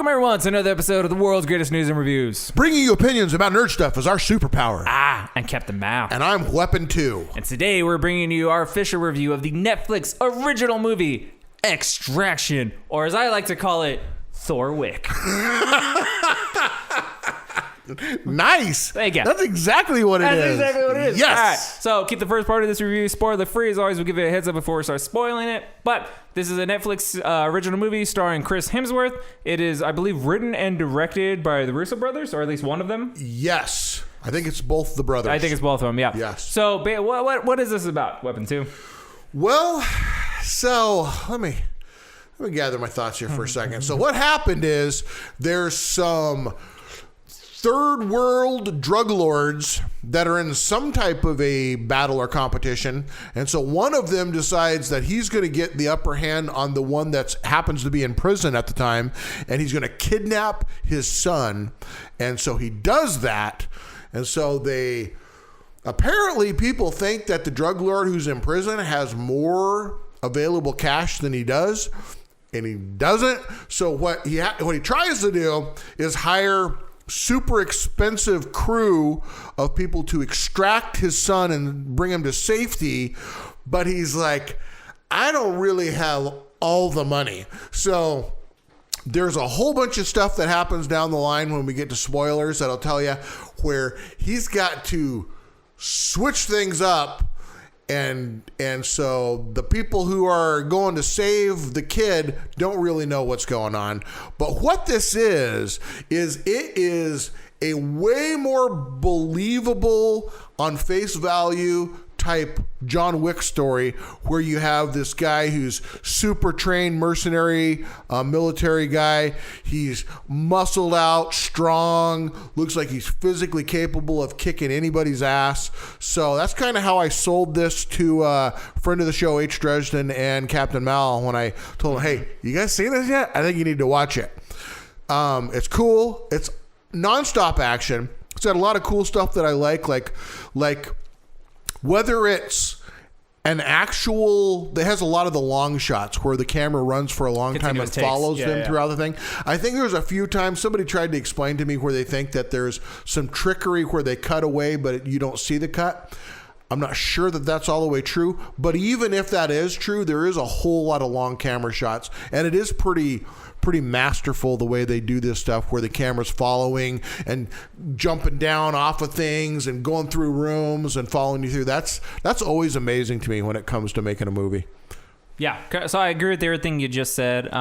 Welcome everyone to another episode of the world's greatest news and reviews. Bringing you opinions about nerd stuff is our superpower. I'm Captain Mao. And I'm Weapon 2. And today we're bringing you our official review of the Netflix original movie, Extraction, or as I like to call it, Thorwick. Nice. Thank you. That's exactly what it is. That's exactly what it is. Yes. All right. So keep the first part of this review spoiler free. As always, we'll give you a heads up before we start spoiling it. But this is a Netflix original movie starring Chris Hemsworth. It is, I believe, written and directed by the Russo brothers, or at least one of them. Yes. I think it's both the brothers. I think it's both of them, yeah. Yes. So what is this about, Weapon 2? Well, so let me gather my thoughts here for a second. So what happened is there's some third world drug lords that are in some type of a battle or competition. And so one of them decides that he's going to get the upper hand on the one that happens to be in prison at the time. And he's going to kidnap his son. And so he does that. And so apparently people think that the drug lord who's in prison has more available cash than he does. And he doesn't. So what he tries to do is hire super expensive crew of people to extract his son and bring him to safety. But he's like, I don't really have all the money. So there's a whole bunch of stuff that happens down the line when we get to spoilers that I'll tell you, where he's got to switch things up. And so the people who are going to save the kid don't really know what's going on. But what this is it is a way more believable on face value type John Wick story, where you have this guy who's super trained mercenary military guy. He's muscled out, strong, looks like he's physically capable of kicking anybody's ass. So that's kind of how I sold this to friend of the show H. Dresden and Captain Mal when I told him, hey, you guys seen this yet? I think you need to watch it. It's cool. It's nonstop action. It's got a lot of cool stuff that I like whether it's an actual, that has a lot of the long shots where the camera runs for a long time and follows them throughout the thing. I think there's a few times somebody tried to explain to me where they think that there's some trickery where they cut away, but you don't see the cut. I'm not sure that that's all the way true, but even if that is true, there is a whole lot of long camera shots, and it is pretty masterful the way they do this stuff, where the camera's following and jumping down off of things and going through rooms and following you through. That's always amazing to me when it comes to making a movie. Yeah, so I agree with everything you just said.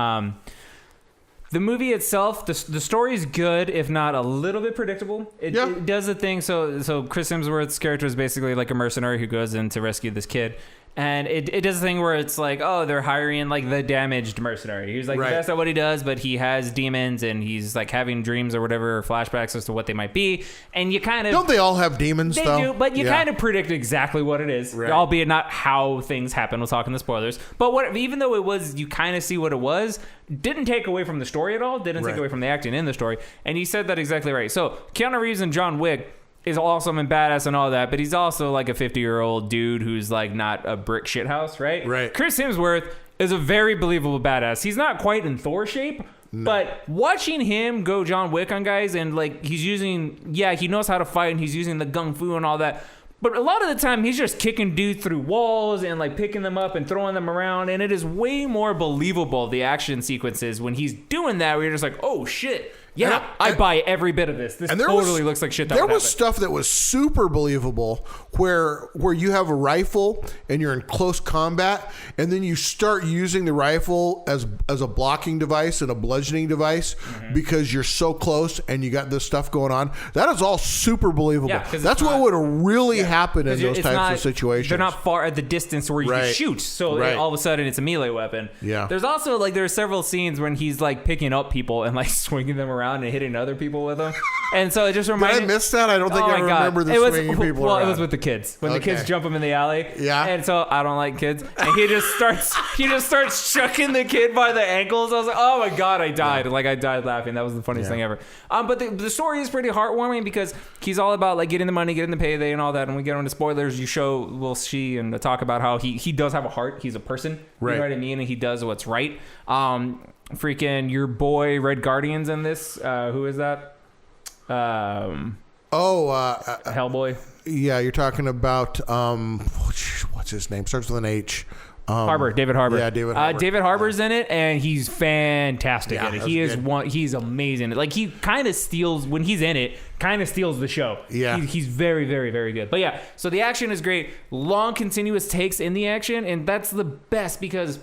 The movie itself, the story's good, if not a little bit predictable. It does the thing. So Chris Hemsworth's character is basically like a mercenary who goes in to rescue this kid. And it does a thing where it's like, oh, they're hiring like the damaged mercenary. He's like the best at what he does, but he has demons and he's like having dreams or whatever, or flashbacks as to what they might be. And you kind of... Don't they all have demons, they though? They do, but you kind of predict exactly what it is, albeit not how things happen. We'll talk in the spoilers. But even though it was, you kind of see what it was, didn't take away from the story at all, didn't take away from the acting in the story. And he said that exactly right. So Keanu Reeves and John Wick is awesome and badass and all that, but he's also like a 50-year-old dude who's like not a brick shithouse, right? Right. Chris Hemsworth is a very believable badass. He's not quite in Thor shape, but watching him go John Wick on guys and like he's using, he knows how to fight and he's using the gung fu and all that. But a lot of the time he's just kicking dudes through walls and like picking them up and throwing them around, and it is way more believable, the action sequences, when he's doing that, where you're just like, oh shit. Yeah, I buy every bit of this. This totally looks like shit that would happen. There was stuff that was super believable where you have a rifle and you're in close combat, and then you start using the rifle as a blocking device and a bludgeoning device because you're so close and you got this stuff going on. That is all super believable. Yeah, that's what would really happen in those types of situations. They're not far at the distance where you can shoot, so all of a sudden it's a melee weapon. Yeah. There's also like there are several scenes when he's like picking up people and like swinging them around and hitting other people with them, and so it just reminded me. Did I miss that? I don't think I remember the swinging people around. Well, it was with the kids when the kids jump him in the alley. Yeah, and so I don't like kids, and he just starts chucking the kid by the ankles. I was like, oh my god, I died! Like I died laughing. That was the funniest thing ever. But the story is pretty heartwarming because he's all about like getting the money, getting the payday, and all that. And we get on to spoilers. We'll see and talk about how he does have a heart. He's a person, you know what I mean, and he does what's right. freaking your boy Red Guardian's in this. Who is that? Hellboy. Yeah, you're talking about what's his name? Starts with an H. David Harbour. Yeah, David Harbour. David Harbour's in it, and he's fantastic in it. He's amazing. Like, he kind of steals, when he's in it, kind of steals the show. Yeah. He's very, very, very good. But yeah, so the action is great. Long, continuous takes in the action, and that's the best because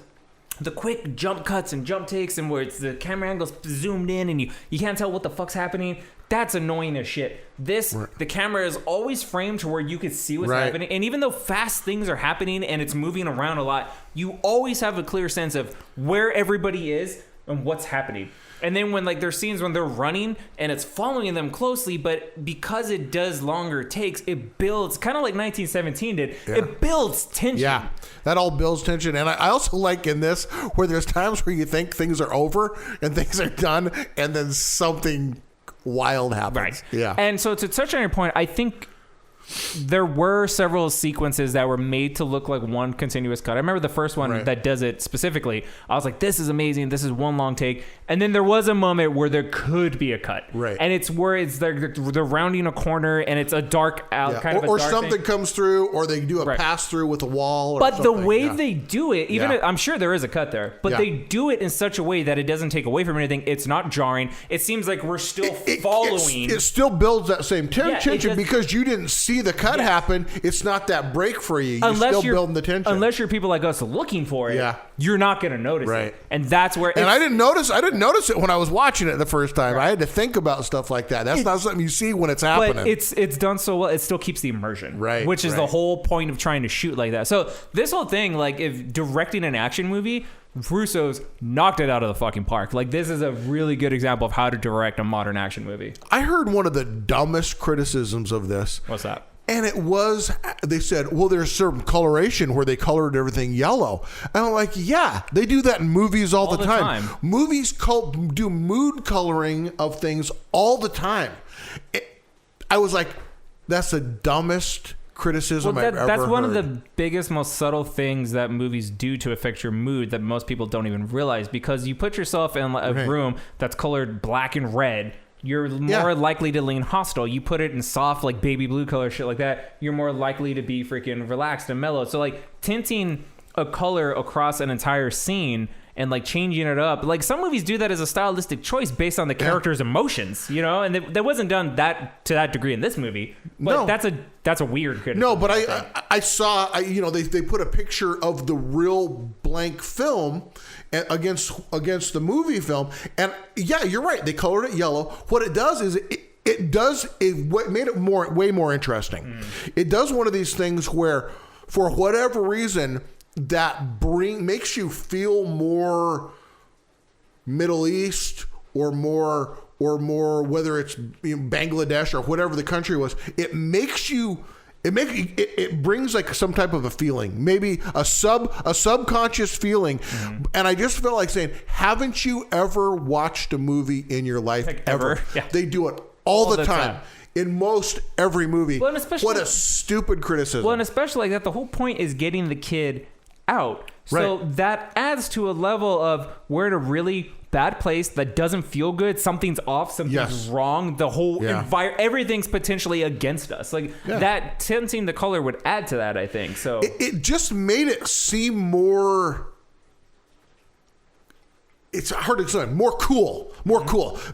the quick jump cuts and jump takes and where it's the camera angle's zoomed in and you can't tell what the fuck's happening. That's annoying as shit. The camera is always framed to where you can see what's happening. And even though fast things are happening and it's moving around a lot, you always have a clear sense of where everybody is and what's happening. And then when like there's scenes when they're running and it's following them closely, but because it does longer takes, it builds, kind of like 1917 did. Yeah. It builds tension. Yeah, that all builds tension. And I also like in this where there's times where you think things are over and things are done, and then something wild happens. Right. Yeah. And so to touch on your point, I think there were several sequences that were made to look like one continuous cut. I remember the first one that does it specifically. I was like, this is amazing. This is one long take. And then there was a moment where there could be a cut. Right. And it's where they're rounding a corner and it's a dark out kind of a or dark something thing. Comes through, or they do a pass through with a wall. Or but something. The way they do it, I'm sure there is a cut there, but they do it in such a way that it doesn't take away from anything. It's not jarring. It seems like we're still following. It still builds that same tension because you didn't see the cut happen. It's not that break for you. You're still building the tension. Unless you're people like us looking for it, you're not going to notice it. And that's where. And I didn't notice it when I was watching it the first time. I had to think about stuff like that. That's not something you see when it's happening. But it's done so well. It still keeps the immersion, which is the whole point of trying to shoot like that. So this whole thing, like if directing an action movie, Russo's knocked it out of the fucking park. Like, this is a really good example of how to direct a modern action movie. I heard one of the dumbest criticisms of this. What's that? And it was, they said, well, there's certain coloration where they colored everything yellow. And I'm like, yeah, they do that in movies all the time. Movies do mood coloring of things all the time. I was like, that's the dumbest criticism I've ever heard. That's one of the biggest, most subtle things that movies do to affect your mood that most people don't even realize, because you put yourself in a room that's colored black and red, you're more likely to lean hostile. You put it in soft, like baby blue color, shit like that, you're more likely to be freaking relaxed and mellow. So like tinting a color across an entire scene and like changing it up, like some movies do that as a stylistic choice based on the character's emotions, you know, and that wasn't done to that degree in this movie. But that's a weird criticism. No, but I saw, they put a picture of the real blank film against the movie film, and yeah, you're right. They colored it yellow. What it does is it made it way more interesting. It does one of these things where, for whatever reason, that makes you feel more Middle East or more whether it's Bangladesh or whatever the country was. It brings like some type of a feeling, maybe a subconscious feeling. And I just felt like saying, haven't you ever watched a movie in your life? Like ever? Yeah. They do it all the time. In most every movie. Well, what a stupid criticism. Well, and especially like that, the whole point is getting the kid out. So that adds to a level of we're in a really bad place that doesn't feel good. Something's off. Something's wrong. The whole everything's potentially against us. Like that tinting the color would add to that, I think. So it just made it seem more. It's hard to explain. More cool,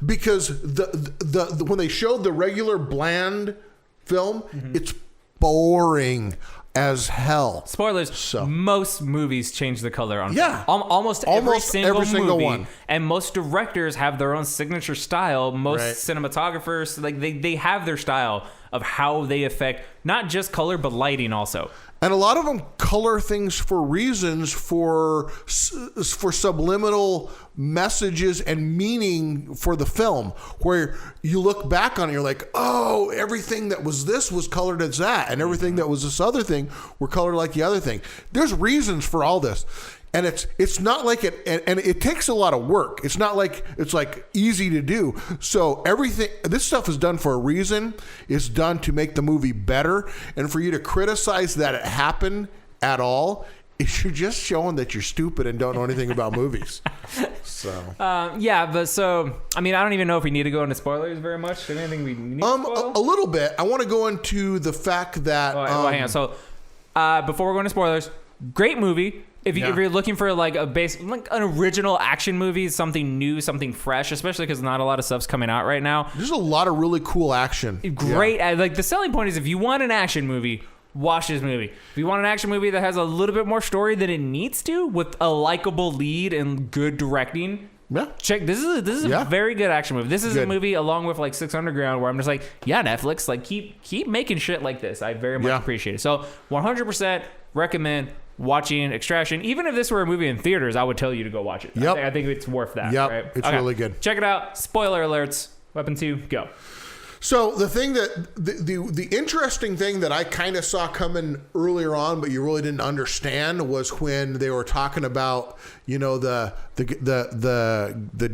because the when they showed the regular bland film, it's boring as hell. Spoilers. So most movies change the color on almost every single movie, and most directors have their own signature style. Most cinematographers, like they have their style of how they affect not just color but lighting also. And a lot of them color things for reasons, for subliminal messages and meaning for the film, where you look back on it, you're like, oh, everything that was this was colored as that, and everything that was this other thing were colored like the other thing. There's reasons for all this. And it's not like it, and it takes a lot of work. It's not like it's like easy to do. So this stuff is done for a reason. It's done to make the movie better. And for you to criticize that it happened at all, you're just showing that you're stupid and don't know anything about movies. So. Yeah, but so I mean, I don't even know if we need to go into spoilers very much. Is there anything we need to spoil? A little bit. I want to go into the fact that hang on. So before we're going to spoilers, great movie. If you're looking for like an original action movie, something new, something fresh, especially because not a lot of stuff's coming out right now. There's a lot of really cool action. Great. Like the selling point is if you want an action movie, watch this movie. If you want an action movie that has a little bit more story than it needs to, with a likable lead and good directing, check. This is a very good action movie. This is a movie along with like 6 Underground where I'm just like, yeah, Netflix, like keep making shit like this. I very much appreciate it. So 100% recommend watching Extraction. Even if this were a movie in theaters, I would tell you to go watch it. I think it's worth that. Right? It's really good. Check it out. Spoiler alerts. Weapon 2, go. So the thing that the interesting thing that I kind of saw coming earlier on, but you really didn't understand, was when they were talking about, you know, the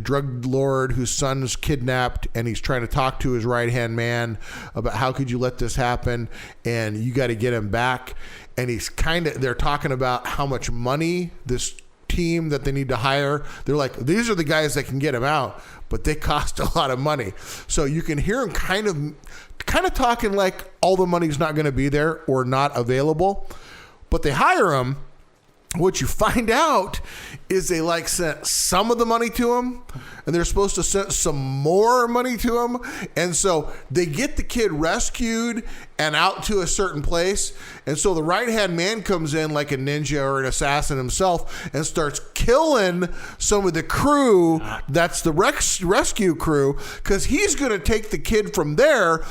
drug lord whose son's kidnapped, and he's trying to talk to his right hand man about how could you let this happen, and you got to get him back. And they're talking about how much money this team that they need to hire. They're like, these are the guys that can get him out, but they cost a lot of money. So you can hear him kind of talking like all the money's not going to be there or not available, but they hire him. What you find out is they like sent some of the money to him, and they're supposed to send some more money to him. And so they get the kid rescued and out to a certain place. And so the right-hand man comes in like a ninja or an assassin himself and starts killing some of the crew. That's the rescue crew, because he's going to take the kid from there.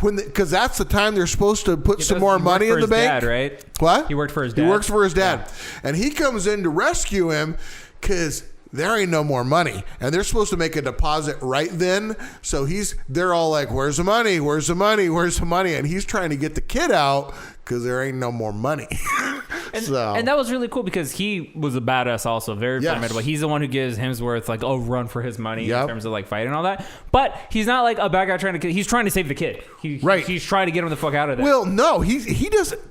Because that's the time they're supposed to put some more money in the bank. Dad, right? What? He worked for his dad. He works for his dad. Yeah. And he comes in to rescue him because there ain't no more money. And they're supposed to make a deposit right then. So they're all like, where's the money? Where's the money? Where's the money? And he's trying to get the kid out because there ain't no more money. And that was really cool because he was a badass also, very formidable. He's the one who gives Hemsworth like a run for his money in terms of like fighting and all that. But he's not like a bad guy trying to kill. He's trying to save the kid. He's trying to get him the fuck out of there. Well, no, he doesn't.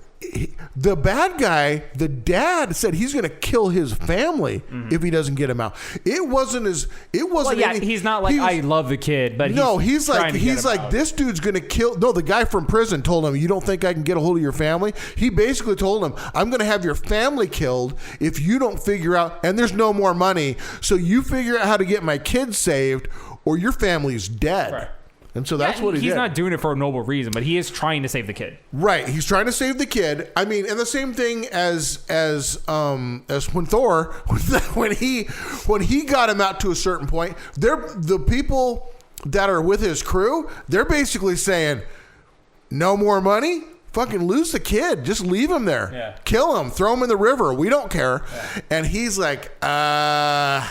The bad guy, the dad, said he's going to kill his family if he doesn't get him out. It wasn't. He's not like I love the kid, but he's like this dude's going to kill. No, the guy from prison told him, "You don't think I can get a hold of your family?" He basically told him, "I'm going to have your family killed if you don't figure out." And there's no more money, so you figure out how to get my kids saved, or your family's dead. Right. And so that's what he did. He's not doing it for a noble reason, but he is trying to save the kid. Right. He's trying to save the kid. I mean, and the same thing as when Thor, when he got him out to a certain point, the people that are with his crew, they're basically saying, no more money? Fucking lose the kid. Just leave him there. Yeah. Kill him. Throw him in the river. We don't care. Yeah. And he's like, well,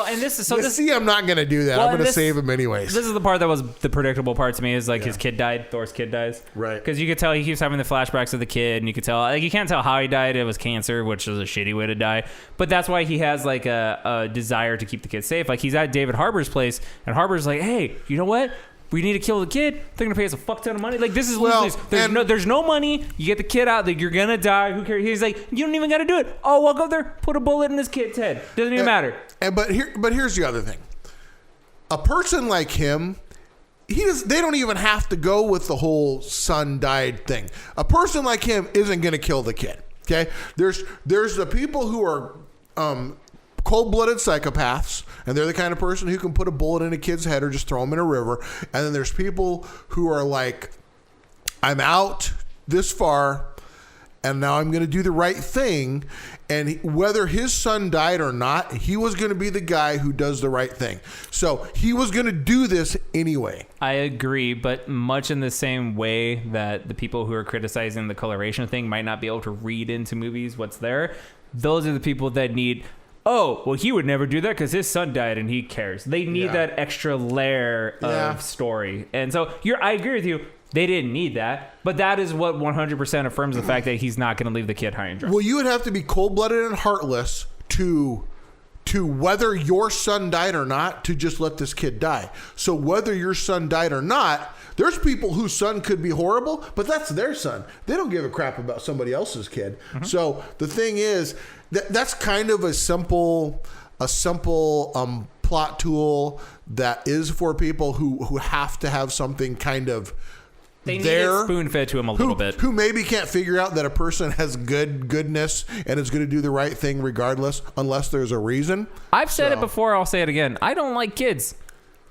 and this is so. I'm not going to do that. I'm going to save him anyways. This is the part that was the predictable part to me. Is like his kid died. Thor's kid dies. Right. Because you could tell he keeps having the flashbacks of the kid, and you could tell like you can't tell how he died. It was cancer, which is a shitty way to die. But that's why he has like a desire to keep the kid safe. Like he's at David Harbour's place, and Harbour's like, hey, you know what? We need to kill the kid. They're gonna pay us a fuck ton of money. Like this is there's no money. You get the kid out. Like you're gonna die. Who cares? He's like, you don't even got to do it. Oh, walk up there, put a bullet in this kid's head. Doesn't even matter. But here's the other thing. A person like him, they don't even have to go with the whole son died thing. A person like him isn't gonna kill the kid. Okay. There's the people who are cold-blooded psychopaths, and they're the kind of person who can put a bullet in a kid's head or just throw him in a river. And then there's people who are like, I'm out this far, and now I'm going to do the right thing. And whether his son died or not, he was going to be the guy who does the right thing. So he was going to do this anyway. I agree, but much in the same way that the people who are criticizing the coloration thing might not be able to read into movies what's there, those are the people that need... Oh, well, he would never do that because his son died and he cares. They need that extra layer of story. And so I agree with you. They didn't need that. But that is what 100% affirms the fact that he's not going to leave the kid high and dry. Well, you would have to be cold-blooded and heartless to whether your son died or not to just let this kid die. So whether your son died or not, there's people whose son could be horrible, but that's their son. They don't give a crap about somebody else's kid. Mm-hmm. So the thing is... That's kind of a simple a simple plot tool that is for people who have to have something kind of they need it spoon-fed to them a little bit. Who maybe can't figure out that a person has goodness and is going to do the right thing regardless, unless there's a reason. I've said it before. I'll say it again. I don't like kids.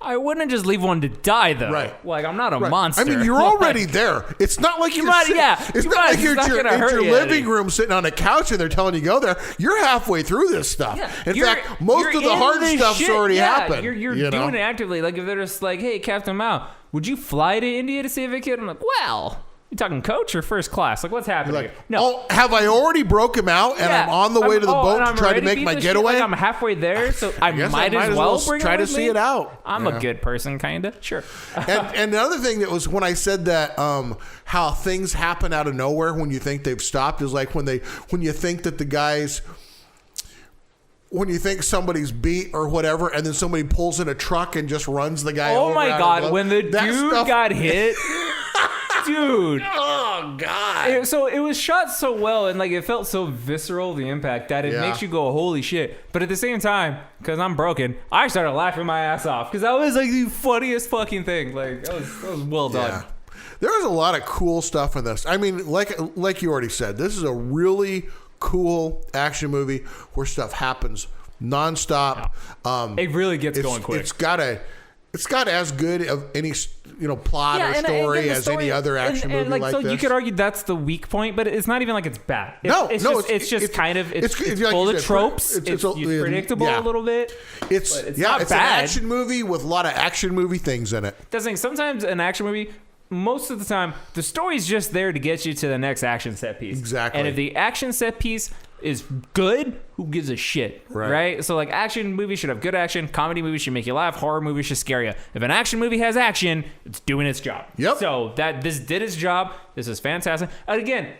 I wouldn't just leave one to die, though. Right. Like, I'm not a monster. I mean, you're already there. It's not like you're in your living room sitting on a couch and they're telling you go there. You're halfway through this stuff. Yeah. In fact, most of the hard stuff's already happened. You're doing it actively. Like, if they're just like, hey, Captain Mao, would you fly to India to save a kid? I'm like, well... You talking coach or first class? Like, what's happening here? No. Oh, have I already broke him out and I'm on the way to the boat to try to make my getaway? Like I'm halfway there, so I might as well try to see it out. I'm a good person, kind of. Sure. And the other thing that was when I said that how things happen out of nowhere when you think they've stopped is like when you think that the guys... When you think somebody's beat or whatever, and then somebody pulls in a truck and just runs the guy over. Oh, my God. When the dude got hit... Dude. Oh, God. So it was shot so well, and like it felt so visceral, the impact, that it makes you go, holy shit. But at the same time, because I'm broken, I started laughing my ass off because that was like the funniest fucking thing. Like, that was well done. Yeah. There was a lot of cool stuff in this. I mean, like you already said, this is a really cool action movie where stuff happens nonstop. It really gets going quick. It's got as good of any plot or story as any other action movie like this. So you could argue that's the weak point, but it's not even like it's bad. It's full of tropes. It's predictable a little bit. It's not bad. An action movie with a lot of action movie things in it. Sometimes an action movie, most of the time, the story's just there to get you to the next action set piece. Exactly. And if the action set piece is good, who gives a shit, right? So like action movies should have good action, comedy movies should make you laugh, horror movies should scare you. If an action movie has action, it's doing its job. Yep. So this did its job. This is fantastic. And again,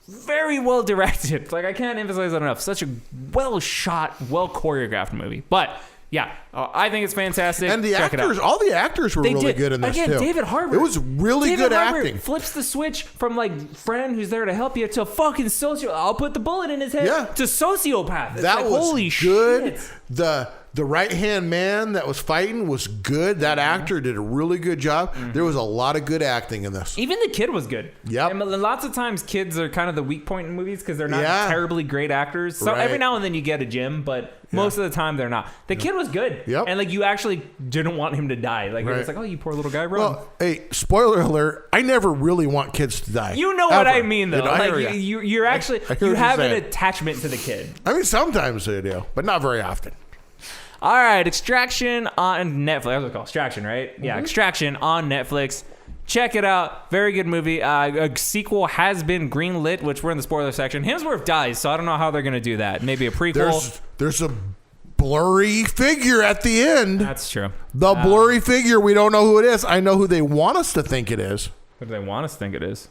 very well directed. Like I can't emphasize that enough. Such a well shot, well choreographed movie. But yeah, I think it's fantastic. And the actors, all the actors were really good in this too. Again, David Harbour. It was really good acting. Flips the switch from like friend who's there to help you to fucking sociopath. I'll put the bullet in his head to sociopath. It's that like, was holy good. Shit. The right-hand man that was fighting was good. That actor did a really good job. There was a lot of good acting in this. Even the kid was good. Yep. And lots of times kids are kind of the weak point in movies because they're not terribly great actors. So every now and then you get a gem, but most of the time they're not. The kid was good. Yep. And like you actually didn't want him to die. Like it's like, oh, you poor little guy, run. Well, hey, spoiler alert, I never really want kids to die. You know what I mean, though. Like you're actually you have an attachment to the kid. I mean, sometimes they do, but not very often. All right, Extraction on Netflix. That's what it's called, Extraction, right? Yeah, Extraction on Netflix. Check it out. Very good movie. A sequel has been greenlit, which we're in the spoiler section. Hemsworth dies, so I don't know how they're going to do that. Maybe a prequel. There's a blurry figure at the end. That's true. The blurry figure. We don't know who it is. I know who they want us to think it is. Who do they want us to think it is?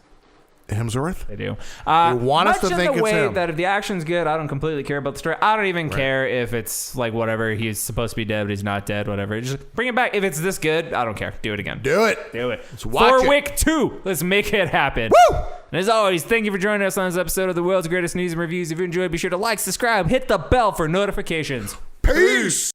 Hemsworth? They do. They want us to think it's him. Much in the way that if the action's good, I don't completely care about the story. I don't even care if it's like whatever. He's supposed to be dead, but he's not dead, whatever. Just bring it back. If it's this good, I don't care. Do it again. Do it. Let's watch Thorwick 2. Let's make it happen. Woo! And as always, thank you for joining us on this episode of the World's Greatest News and Reviews. If you enjoyed, be sure to like, subscribe, hit the bell for notifications. Peace.